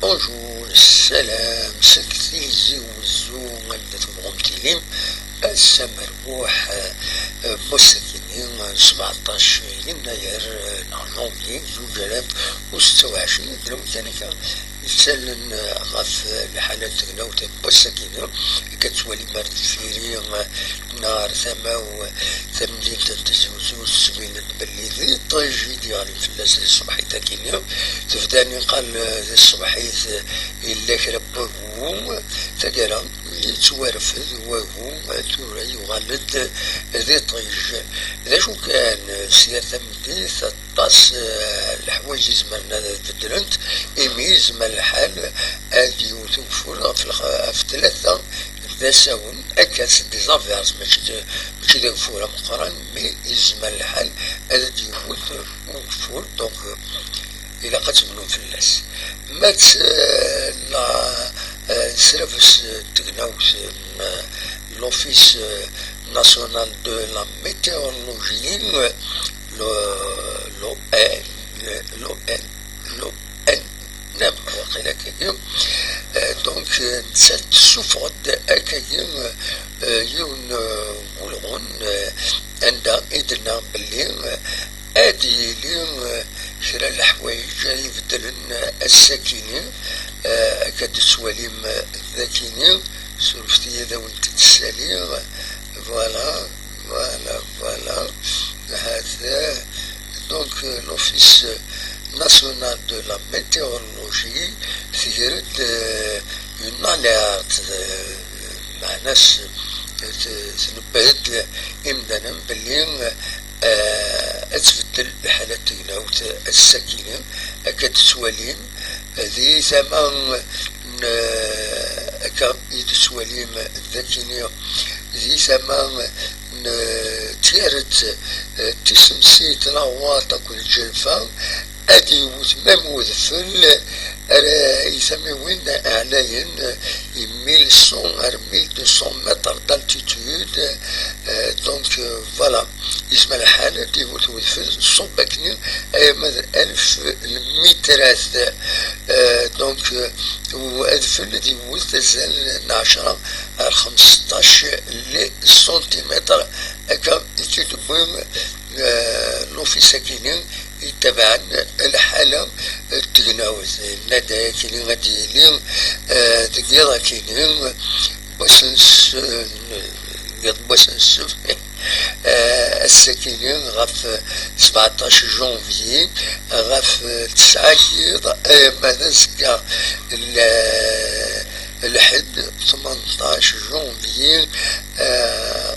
بونجور السلام سكتيزي وزو مادة مغمتيليم السمر بوح مسكينين 17 يناير نهار نوفمبر 2026 دروم كانك يسلن غاف الحالات تغناوت مسكينين كتولي مرد فيري نهار ثمانين تنتزوزو سوين بلي ذي طيجي ديالي في الناس الصباحي تاكينيو تفداني قال ذي الصباحي إلا كربهم تقرا اللي توارفذ وهو تورا يغلد ذي طيج ذا شو كان سياسة مديث الطاس الحوايج يزمرنا تدرنت إميز من الحال هادي وتوفر في ثلاثة ذا ساون أكاس ديزافيرز ماشي ذا فورا مقارن مي يزمن الحال هادي وفور دونك إلا قتمنون في الناس مات لا سيرفيس تكناوس l'Office national de la météorologie, donc cette souffrance d'accueillir une boulron عند إدنا بالليل هادي اليوم شرا الحوايج يبدلن الساكنين أكاد سواليم ذاكينين سولفتي هذا وانت تسالي فوالا هذا دونك l'Office national de la météorologie ثيرت une alerte مع ناس تنبهت إمدانا باللي أتبدل الحالات تقناوت الساكنين أكاد سواليم ذي ثمان أكاد سواليم الذاكينية ذي ثمان تيرت تسمسيت العواطق والجلفة أدي وثمام وذفل يسميوين أعلاين 1200 متر d'altitude donc voilà يسمى الحالة دي وذفل صبكني ماذا 1000 المترات donc وأذفل دي وثزل 10 على 15 سنتيمتر أكا يتبوم لوفي ساكنين يتبع الحالة تغناوز الندى كينين غديلين تقيضا كينين بوسنس الساكنين غاف 17 جونفي غاف 9 كيضا ماذا زكا الحد 18 جونفي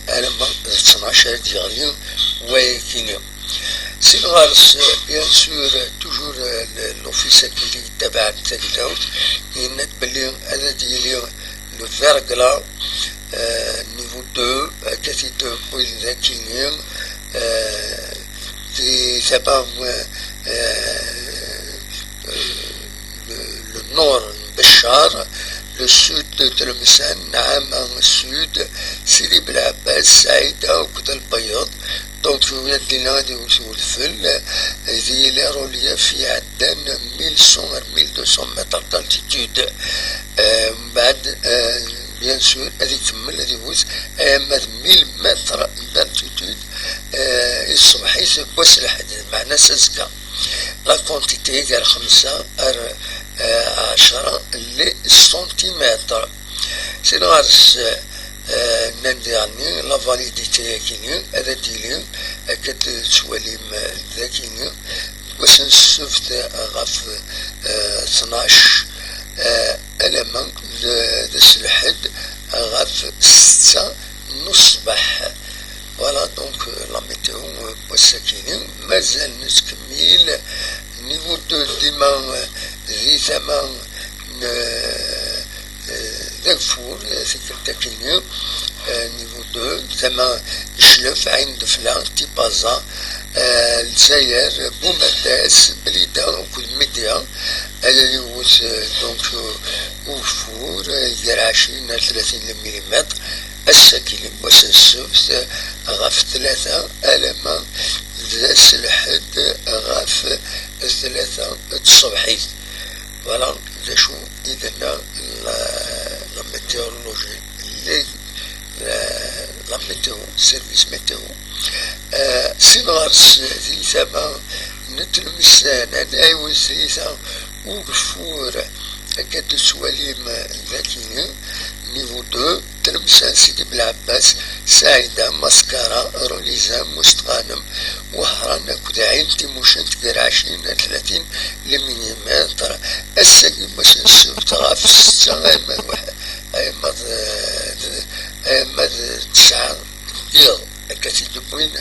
على 12 ديالين وكينين سيلغارس بيان سور توجور l'Office qui تبع التلفاوت ينت بلي هذا ديالي لو فيرغلا نيفو 2 كاتيتو بوين ذاكينين في تبع le nord بشار le sud de تلمسان نعم السود سيدي بالعباس سعيدة وكذا البياض دونك يدينا غادي والفل ذي لي رولياف يعدان 1100 1200 متر دالتيتود من بعد بيان سور هادي يكمل هادي يفوز ماذ 1000 متر دالتيتود الصبحيس بوس الحديد معنا سازكا لا كونتيتي قال 5 10 لي سنتيمتر سينغارس نندي عني لا فاليديتي كيني هذا ديلي أكاد سواليم ذاكيني واش نشفت غاف 12 ألمان داس الحد غاف 6 نصبح فوالا دونك لا ميتيو والساكنين مازال نتكمل نيفو دو ديما ذي ثمان ذكفور سيكتاكينيو نيفو 2 ثما جلف عين دفلا تيبازا الجزائر بومداس بليدا وكل ميديا هذا يوز دونك وفور يرعشين 30 مليمتر الساكنين وسنسوف غاف 3 ذاس الحد غاف 3 الصبحيت. فوالا دا شو إذن لا ميتيورولوجي اللي لا ميتيو سيرفيس ميتيو سنغارس ذي ثما نتلمسان أيوز ذي ثما وقفور أكاد سواليم ذاكيين نيفو 2 تلمسان سيدي بالعباس سعيدة مسكرة روليزا مستغانم وهران كدا عين تيموشن تقر 20-30 لمليمتر الساقي مسن سوف تغاف 6 أيماد 9 ديال أكاتي دبوين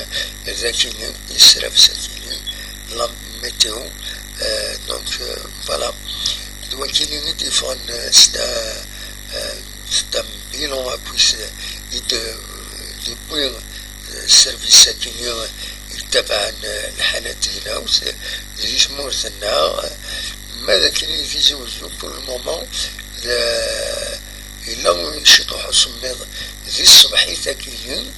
ذاكيين يسرف ساكيين لا ميتيو دونك فوالا الوكيلين ديفون c'est un bilan à pousser et de بويغ السيرفيس ساكنين تبع الحالتين أو زيش مورثنا ماذا كان يزوجوا بور المومون إلا ينشطوا حصميض ذي الصباحي ثاكيين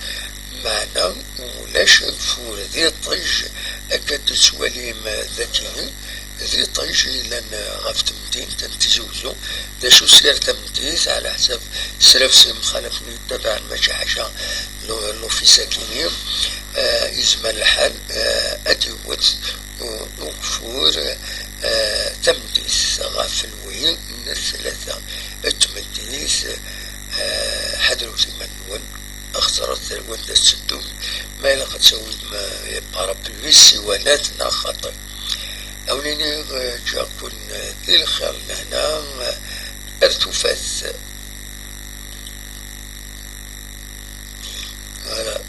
معنا ولاش فور ذي طيج أكاد سواليم ذاكيين ذي طيج لأن غاف تمدين تنتزوزو دا شو سير تمديز على حساب سلافسي مخالفني تبع الماشي حاجة لو في ساكنين يزمن الحال أديوت وقفور تمديز غاف الوين من 3 التمديز حدرو ثمانون اخترت الوند السدوم ما يلقى تسوي بارابلويس سوالاتنا خطر أوليني جاكون ذي الخير لهنا ارتفاث voilà.